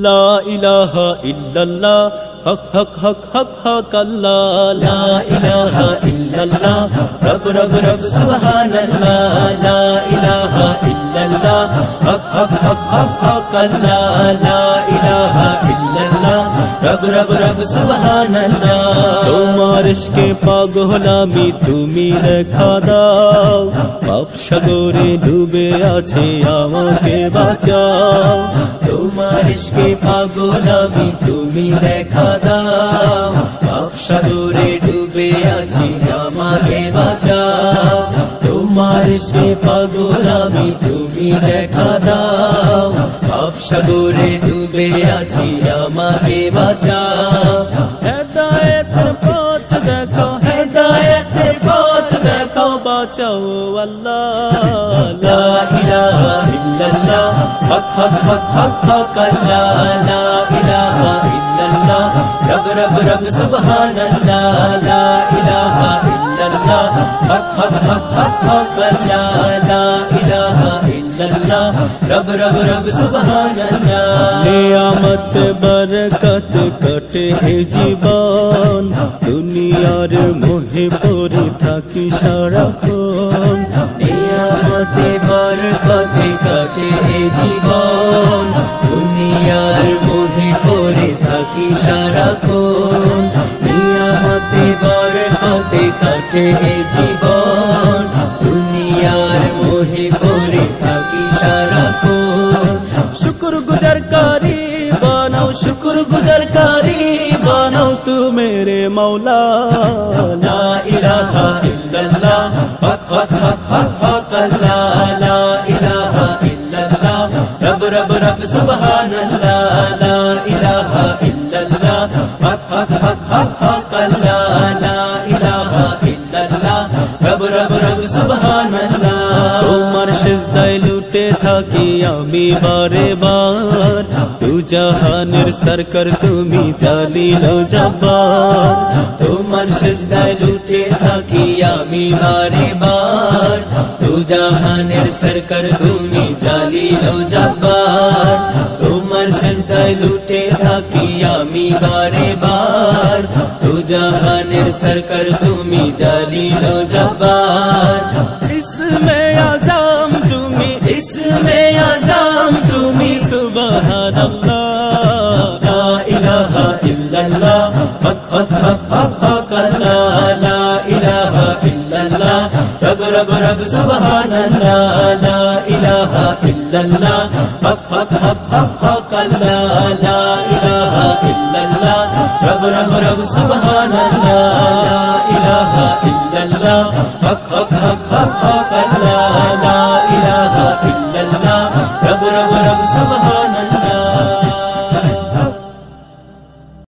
লা ইলাহা ইল্লাল্লাহ হক হক হক হক হক আল্লাহ লা ইলাহা ইল্লাল্লাহ রব রব রব সুবহানাল্লাহ লা ইলাহা ইল্লাল্লাহ হক হক হক হক হক আল্লাহ লা ইলাহা ইল্লাল্লাহ রব রব রব সুবহানাল্লাহ তোমার ইশকে পাগল আমি তুমি দেখা দাও পাপ সাগরে ডুবে আছে আমাকে বাঁচাও তোমার ইশকে পাগল আমি তুমি দেখা দাও পাপ সাগরে ডুবে আছি আমাকে বাঁচাও তোমার ইশকে পাগল আমি তুমি দেখা দাও পাপ সাগরে ডুবে আছি আমাকে বাঁচাও হেদায়েতের পথ দেখো হেদায়েতের পথ দেখো বাঁচাও আল্লাহ লা ইলাহা ইল্লাল্লাহ হক হক হক হক হক আল্লাহ লা ইলাহা ইল্লাল্লাহ রব রব রব সুবহানাল্লাহ লা ইলাহা ইল্লাল্লাহ হক হক হক হক হক আল্লাহ লা ইলাহা ইল্লাল্লাহ রব রব রব সুবহানাল্লাহ নিয়ামত বরকত কটে জীবন দুনিয়ার মোহে পড়ে থাকি সারাক্ষণ নিয়ামতে বরকত কটে জীবন দুনিয়ার মোহে পড়ে থাকি সারাক্ষণ নিয়ামতে বরকত কটে জীবন দুনিয়ার মোহে পড়ে থাকি সারাক্ষণ শুকরগুজারকারী বানাও শুকরগুজারকারী বানাও তু মেরে মৌলা লা ইলাহা ইল্লাল্লাহ হক হক হক হক হক আল্লাহ লা ইলাহা ইল্লাল্লাহ রব রব রব সুবহানাল্লাহ লা ইলাহা ইল্লাল্লাহ হক হক হক হক হক আল্লাহ লা ইলাহা ইল্লাল্লাহ রব রব রব সুবহানাল্লাহ তোমার সিজদায় লুটে থাকি আমি বারে বার তু জাহানের সরকার তুমি জালিল জব্বার তোমার সিজদায় লুটে থাকি আমি বারে বার তু জাহানের সরকার তুমি জালিল জব্বার তোমার সিজদায় লুটে থাকি আমি বারে বার তু জাহানের সরকার তুমি জালিল জব্বার ইসমে আজম তুমি ইসমে আজম তুমি সুবহানাল্লাহ লা ইলাহা ইল্লাল্লাহ হক হক হক হক হক আল্লাহ লা ইলাহা ইল্লাল্লাহ রব রব রব সুবহানাল্লাহ লা ইলাহা ইল্লাল্লাহ হক হক হক হক হক আল্লাহ লা ইলাহা ইল্লাল্লাহ রব রব রব সুবহানাল্লাহ লা ইলাহা ইল্লাল্লাহ হক হক হক হক হক আল্লাহ